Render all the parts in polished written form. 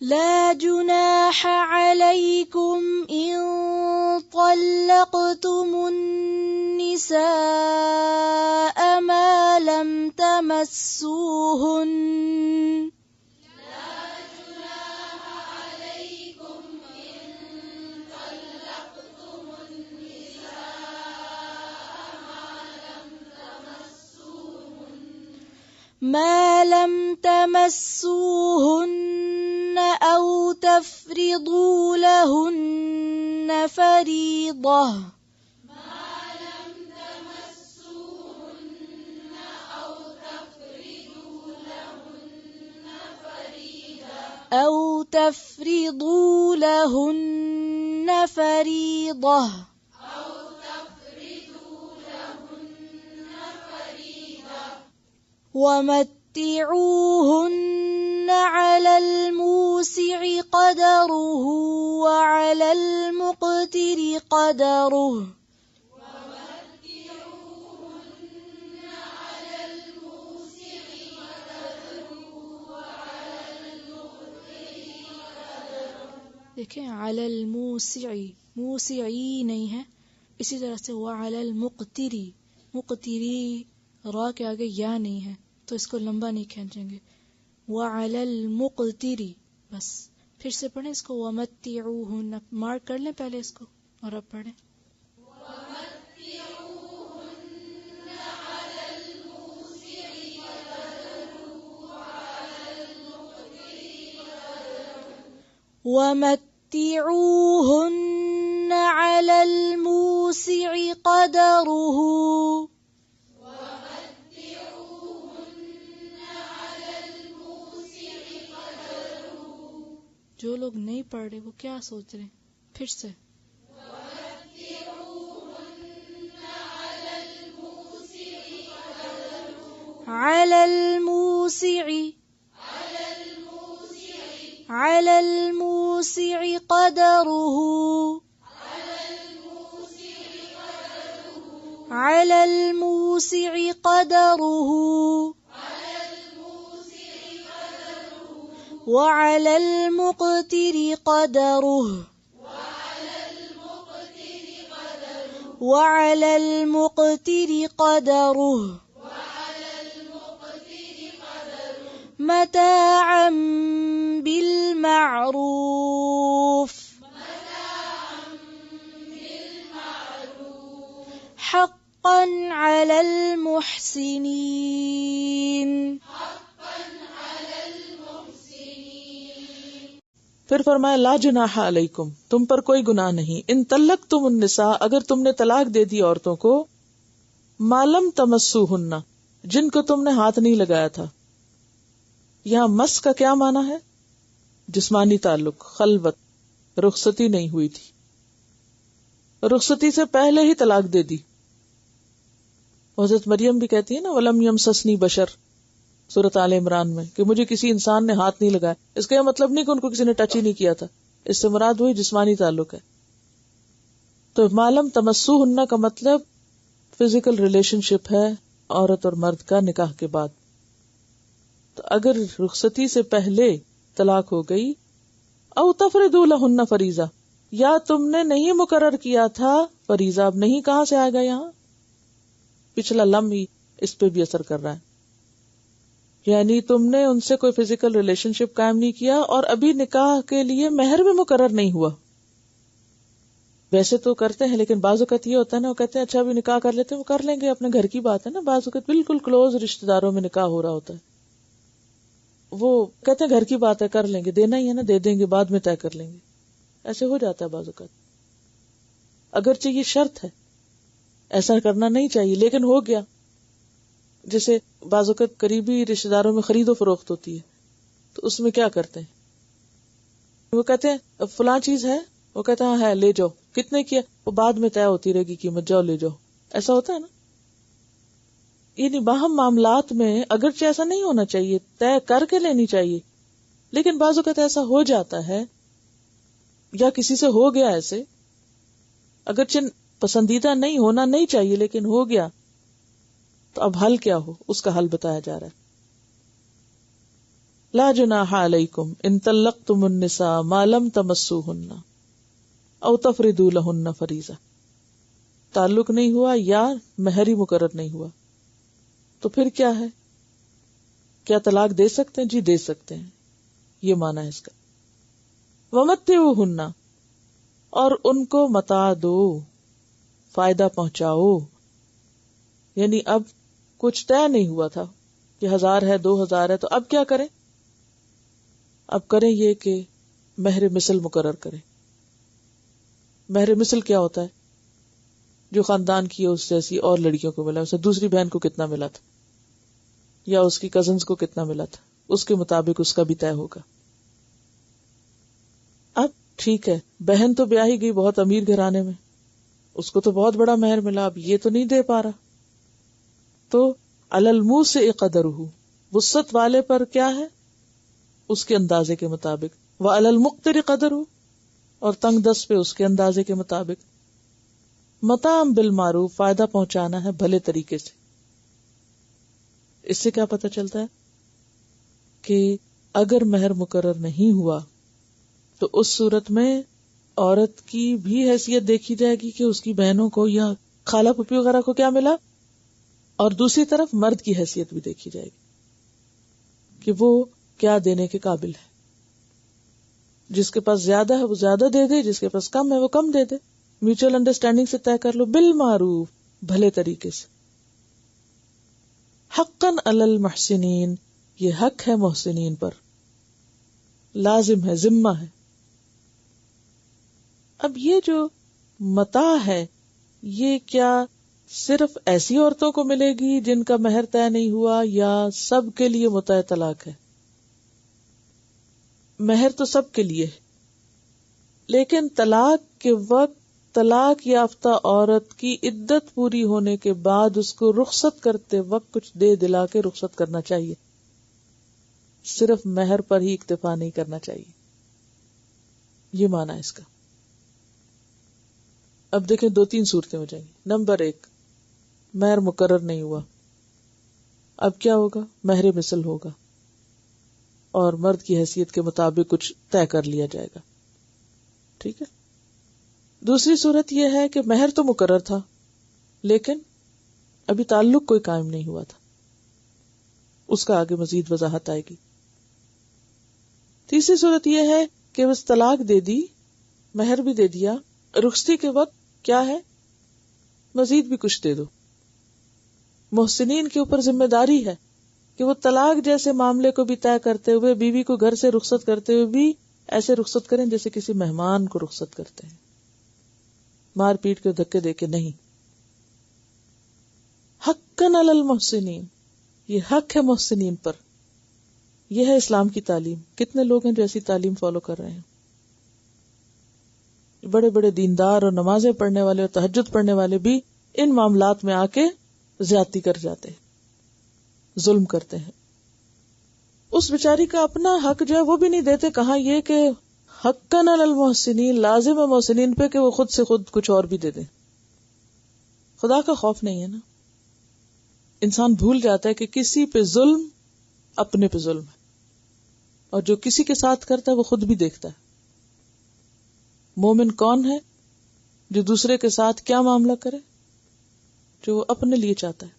لا جناح عليكم إن طلقتم النساء ما لم تمسوهن ما لم تمسوهن أو تفرضوا لهن فريضة ومتعوهن على الموسع قدره وعلى المقتر قدره دیکھیں علی الموسعی موسعی نہیں ہے، اسی طرح سے وعلی المقتری مقتری را کے آگے یا نہیں ہے تو اس کو لمبا نہیں کھینچیں گے، وعلی المقتری بس. پھر سے پڑھیں اس کو ومتعوہن، مارک کر لیں پہلے اس کو اور اب پڑھیں ومتعوهن على الموسع قدره جو لوگ نہیں پڑھ رہے وہ کیا سوچ رہے ہیں؟ پھر سے على الموسع على الموسع قدره على الموسع قدره وعلى المقتر قدره وعلى المقتر قدره متاعا بالمعروف حقا على المحسنين. پھر فرمایا لا جناح علیکم، تم پر کوئی گناہ نہیں، ان طلقتم النساء، اگر تم نے طلاق دے دی عورتوں کو، ما لم تمسوہن، جن کو تم نے ہاتھ نہیں لگایا تھا. یہاں مس کا کیا معنی ہے؟ جسمانی تعلق، خلوت، رخصتی نہیں ہوئی تھی، رخصتی سے پہلے ہی طلاق دے دی. حضرت مریم بھی کہتی ہے نا وَلَمْ يَمْسَسْنِي بَشَرٌ، سورۃ آل عمران میں، کہ مجھے کسی انسان نے ہاتھ نہیں لگایا. اس کا یہ مطلب نہیں کہ ان کو کسی نے ٹچ ہی نہیں کیا تھا، اس سے مراد وہی جسمانی تعلق ہے. تو معلوم تمسوہن کا مطلب فزیکل ریلیشن شپ ہے عورت اور مرد کا نکاح کے بعد. تو اگر رخصتی سے پہلے طلاق ہو گئی، او تفرضوا لہن فریضہ، یا تم نے نہیں مقرر کیا تھا فریضہ. اب نہیں کہاں سے آئے گا؟ یہاں پچھلا لم ہی اس پہ بھی اثر کر رہا ہے، یعنی تم نے ان سے کوئی فزیکل ریلیشن شپ قائم نہیں کیا اور ابھی نکاح کے لیے مہر بھی مقرر نہیں ہوا. ویسے تو کرتے ہیں لیکن بعض اوقات یہ ہوتا ہے نا، وہ کہتے ہیں اچھا ابھی نکاح کر لیتے ہیں، وہ کر لیں گے، اپنے گھر کی بات ہے نا. بعض اوقات بالکل کلوز رشتے داروں میں نکاح ہو رہا ہوتا ہے، وہ کہتے ہیں گھر کی بات ہے کر لیں گے، دینا ہی ہے نا دے دیں گے، بعد میں طے کر لیں گے. ایسے ہو جاتا ہے بعض اوقات، اگرچہ یہ شرط ہے، ایسا کرنا نہیں چاہیے لیکن ہو گیا. جیسے بعض اوقات قریبی رشتے داروں میں خرید و فروخت ہوتی ہے، تو اس میں کیا کرتے ہیں، وہ کہتے ہیں فلاں چیز ہے، وہ کہتے ہیں ہے لے جاؤ، کتنے کی ہے، وہ بعد میں طے ہوتی رہے گی قیمت، جاؤ لے جاؤ. ایسا ہوتا ہے نا. یعنی باہم معاملات میں اگرچہ ایسا نہیں ہونا چاہیے، طے کر کے لینی چاہیے، لیکن بعض اوقات ایسا ہو جاتا ہے یا کسی سے ہو گیا ایسے، اگرچہ پسندیدہ نہیں ہونا نہیں چاہیے لیکن ہو گیا، تو اب حل کیا ہو، اس کا حل بتایا جا رہا ہے. لا جناح علیکم ان طلقتم النساء ما لم تمسوہن او تفردوا لہن فریضہ. تعلق نہیں ہوا یا مہر ہی مقرر نہیں ہوا تو پھر کیا ہے؟ کیا طلاق دے سکتے ہیں؟ جی دے سکتے ہیں. یہ معنی ہے اس کا. ومتعوہن، اور ان کو متاع دو، فائدہ پہنچاؤ. یعنی اب کچھ طے نہیں ہوا تھا کہ 1000 ہے 2000 ہے، تو اب کیا کریں؟ اب کریں یہ کہ مہر مثل مقرر کریں. مہر مثل کیا ہوتا ہے؟ جو خاندان کی ہے اس جیسی اور لڑکیوں کو ملا، اسے دوسری بہن کو کتنا ملا تھا یا اس کی کزنز کو کتنا ملا تھا، اس کے مطابق اس کا بھی طے ہوگا. اب ٹھیک ہے، بہن تو بیاہی گئی بہت امیر گھرانے میں، اس کو تو بہت بڑا مہر ملا، اب یہ تو نہیں دے پا رہا، تو علی الموسع قدرہ، وسعت والے پر کیا ہے؟ اس کے اندازے کے مطابق. وعلی المقتر قدرہ، اور تنگ دست پہ اس کے اندازے کے مطابق. متاع بالمعروف، فائدہ پہنچانا ہے بھلے طریقے سے. اس سے کیا پتہ چلتا ہے کہ اگر مہر مقرر نہیں ہوا تو اس صورت میں عورت کی بھی حیثیت دیکھی جائے گی کہ اس کی بہنوں کو یا خالہ پھوپھی وغیرہ کو کیا ملا، اور دوسری طرف مرد کی حیثیت بھی دیکھی جائے گی کہ وہ کیا دینے کے قابل ہے. جس کے پاس زیادہ ہے وہ زیادہ دے دے، جس کے پاس کم ہے وہ کم دے دے. میوچل انڈرسٹینڈنگ سے طے کر لو بالمعروف، بھلے طریقے سے. حقا علی المحسنین، یہ حق ہے محسنین پر، لازم ہے، ذمہ ہے. اب یہ جو متاع ہے یہ کیا صرف ایسی عورتوں کو ملے گی جن کا مہر طے نہیں ہوا، یا سب کے لیے متاع طلاق ہے؟ مہر تو سب کے لیے ہے، لیکن طلاق کے وقت طلاق یافتہ عورت کی عدت پوری ہونے کے بعد اس کو رخصت کرتے وقت کچھ دے دلا کے رخصت کرنا چاہیے. صرف مہر پر ہی اکتفا نہیں کرنا چاہیے. یہ معنی ہے اس کا. اب دیکھیں 2-3 صورتیں ہو جائیں گی. نمبر 1، مہر مقرر نہیں ہوا، اب کیا ہوگا؟ مہر مثل ہوگا اور مرد کی حیثیت کے مطابق کچھ طے کر لیا جائے گا. ٹھیک ہے. دوسری صورت یہ ہے کہ مہر تو مقرر تھا لیکن ابھی تعلق کوئی قائم نہیں ہوا تھا، اس کا آگے مزید وضاحت آئے گی. تیسری صورت یہ ہے کہ بس طلاق دے دی، مہر بھی دے دیا، رخصتی کے وقت کیا ہے؟ مزید بھی کچھ دے دو. محسنین کے اوپر ذمہ داری ہے کہ وہ طلاق جیسے معاملے کو بھی طے کرتے ہوئے بیوی کو گھر سے رخصت کرتے ہوئے بھی ایسے رخصت کریں جیسے کسی مہمان کو رخصت کرتے ہیں، مار پیٹ کے دھکے دے کے نہیں. حقا علی المحسنین، یہ حق ہے محسنین پر. یہ ہے اسلام کی تعلیم. کتنے لوگ ہیں جو ایسی تعلیم فالو کر رہے ہیں؟ بڑے بڑے دیندار اور نمازیں پڑھنے والے اور تہجد پڑھنے والے بھی ان معاملات میں آ کے زیادتی کر جاتے ہیں، ظلم کرتے ہیں. اس بیچاری کا اپنا حق جو ہے وہ بھی نہیں دیتے. کہاں یہ کہ حقا علی المحسنین، لازم ہے محسنین پہ کہ وہ خود سے خود کچھ اور بھی دے دیں. خدا کا خوف نہیں ہے نا. انسان بھول جاتا ہے کہ کسی پہ ظلم اپنے پہ ظلم ہے، اور جو کسی کے ساتھ کرتا ہے وہ خود بھی دیکھتا ہے. مومن کون ہے؟ جو دوسرے کے ساتھ کیا معاملہ کرے؟ جو وہ اپنے لیے چاہتا ہے.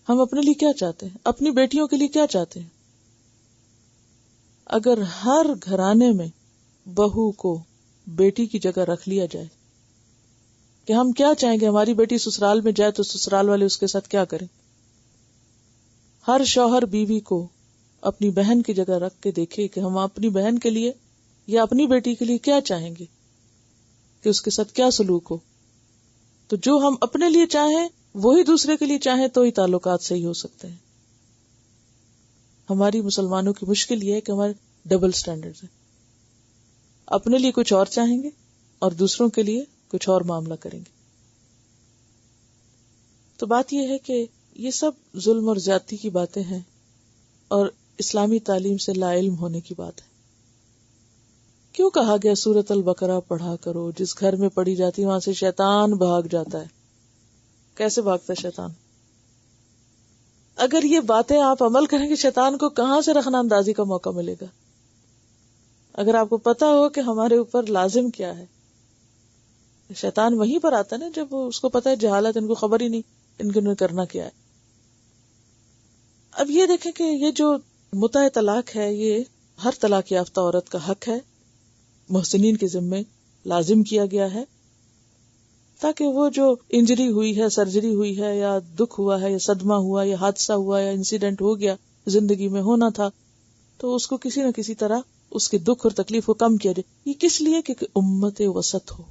ہم اپنے لیے کیا چاہتے ہیں؟ اپنی بیٹیوں کے لیے کیا چاہتے ہیں؟ اگر ہر گھرانے میں بہو کو بیٹی کی جگہ رکھ لیا جائے کہ ہم کیا چاہیں گے ہماری بیٹی سسرال میں جائے تو سسرال والے اس کے ساتھ کیا کریں، ہر شوہر بیوی کو اپنی بہن کی جگہ رکھ کے دیکھے کہ ہم اپنی بہن کے لیے یا اپنی بیٹی کے لیے کیا چاہیں گے کہ اس کے ساتھ کیا سلوک ہو. تو جو ہم اپنے لیے چاہیں وہی دوسرے کے لیے چاہیں تو ہی تعلقات صحیح ہو سکتے ہیں. ہماری مسلمانوں کی مشکل یہ ہے کہ ہمارے ڈبل سٹینڈرڈ ہیں. اپنے لیے کچھ اور چاہیں گے اور دوسروں کے لیے کچھ اور معاملہ کریں گے. تو بات یہ ہے کہ یہ سب ظلم اور زیادتی کی باتیں ہیں اور اسلامی تعلیم سے لا علم ہونے کی بات ہے. کیوں کہا گیا سورۃ البقرہ پڑھا کرو؟ جس گھر میں پڑھی جاتی وہاں سے شیطان بھاگ جاتا ہے. کیسے بھاگتا ہے شیطان؟ اگر یہ باتیں آپ عمل کریں گے شیطان کو کہاں سے رخنہ اندازی کا موقع ملے گا؟ اگر آپ کو پتا ہو کہ ہمارے اوپر لازم کیا ہے، شیطان وہیں پر آتا ہے نا جب اس کو پتا ہے جہالت، ان کو خبر ہی نہیں ان کو کرنا کیا ہے. اب یہ دیکھیں کہ یہ جو متع طلاق ہے یہ ہر طلاق یافتہ عورت کا حق ہے، محسنین کے ذمے لازم کیا گیا ہے، تاکہ وہ جو انجری ہوئی ہے، سرجری ہوئی ہے، یا دکھ ہوا ہے، یا صدمہ ہوا، یا حادثہ ہوا، یا انسیڈنٹ ہو گیا زندگی میں ہونا تھا، تو اس کو کسی نہ کسی طرح اس کے دکھ اور تکلیف کو کم کیا جائے. یہ کس لیے کہ امت وسط ہو.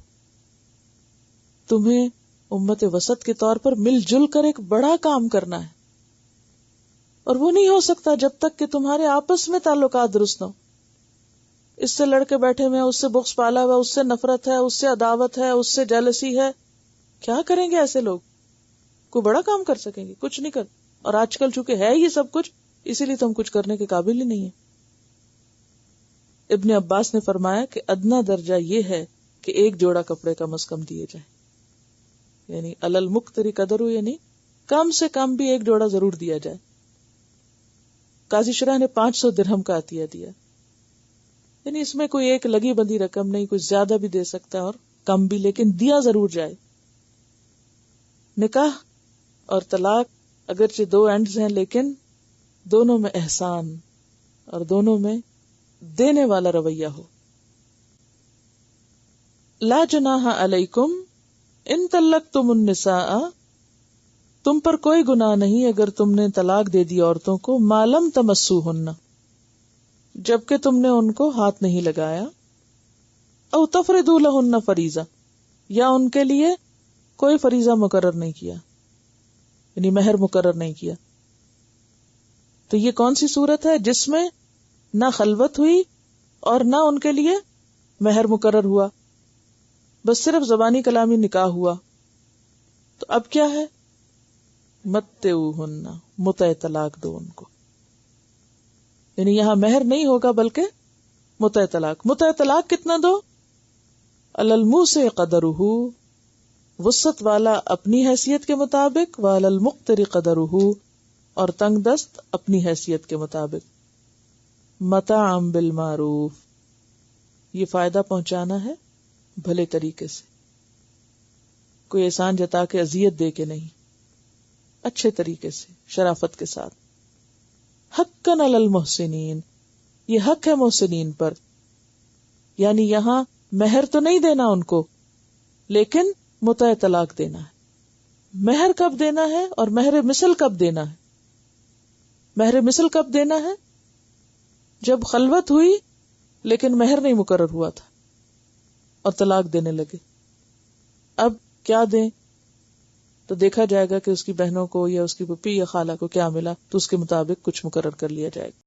تمہیں امت وسط کے طور پر مل جل کر ایک بڑا کام کرنا ہے، اور وہ نہیں ہو سکتا جب تک کہ تمہارے آپس میں تعلقات درست ہوں. اس سے لڑکے بیٹھے ہوئے، اس سے بغض پالا ہوا، اس سے نفرت ہے، اس سے عداوت ہے، اس سے جیلسی ہے. کیا کریں گے ایسے لوگ؟ کوئی بڑا کام کر سکیں گے؟ کچھ نہیں کر. اور آج کل چونکہ ہے یہ سب کچھ، اسی لیے تم کچھ کرنے کے قابل ہی نہیں ہے. ابن عباس نے فرمایا کہ ادنا درجہ یہ ہے کہ ایک جوڑا کپڑے کم از کم دیے جائیں، یعنی علل مقتری قدر، یعنی کم سے کم بھی ایک جوڑا ضرور دیا جائے. قاضی شرح نے 500 درہم کا عطیہ دیا، یعنی اس میں کوئی ایک لگی بندی رقم نہیں، کوئی زیادہ بھی دے سکتا ہے اور کم بھی، لیکن دیا ضرور جائے. نکاح اور طلاق اگرچہ دو اینڈز ہیں، لیکن دونوں میں احسان اور دونوں میں دینے والا رویہ ہو. لا جناح علیکم ان طلقتم النساء، تم پر کوئی گناہ نہیں اگر تم نے طلاق دے دی عورتوں کو، ما لم تمسوہن، جبکہ تم نے ان کو ہاتھ نہیں لگایا، او تفرضوا لہن فریضہ، یا ان کے لیے کوئی فریضہ مقرر نہیں کیا، یعنی مہر مقرر نہیں کیا. تو یہ کون سی صورت ہے جس میں نہ خلوت ہوئی اور نہ ان کے لیے مہر مقرر ہوا، بس صرف زبانی کلامی نکاح ہوا؟ تو اب کیا ہے؟ متعوہن، متع طلاق دو ان کو. یعنی یہاں مہر نہیں ہوگا بلکہ متع طلاق. متع طلاق کتنا دو؟ علی الموسع قدرہ، وسعت والا اپنی حیثیت کے مطابق، وعلی المقتر قدرہ، اور تنگ دست اپنی حیثیت کے مطابق. متاعا بالمعروف، یہ فائدہ پہنچانا ہے بھلے طریقے سے، کوئی احسان جتا کے اذیت دے کے نہیں، اچھے طریقے سے، شرافت کے ساتھ. حقا علی المحسنین، یہ حق ہے محسنین پر. یعنی یہاں مہر تو نہیں دینا ان کو، لیکن متع طلاق دینا ہے. مہر کب دینا ہے اور مہر مثل کب دینا ہے؟ مہر مثل کب دینا ہے؟ جب خلوت ہوئی لیکن مہر نہیں مقرر ہوا تھا اور طلاق دینے لگے. اب کیا دیں؟ تو دیکھا جائے گا کہ اس کی بہنوں کو یا اس کی پھپھی یا خالہ کو کیا ملا، تو اس کے مطابق کچھ مقرر کر لیا جائے گا.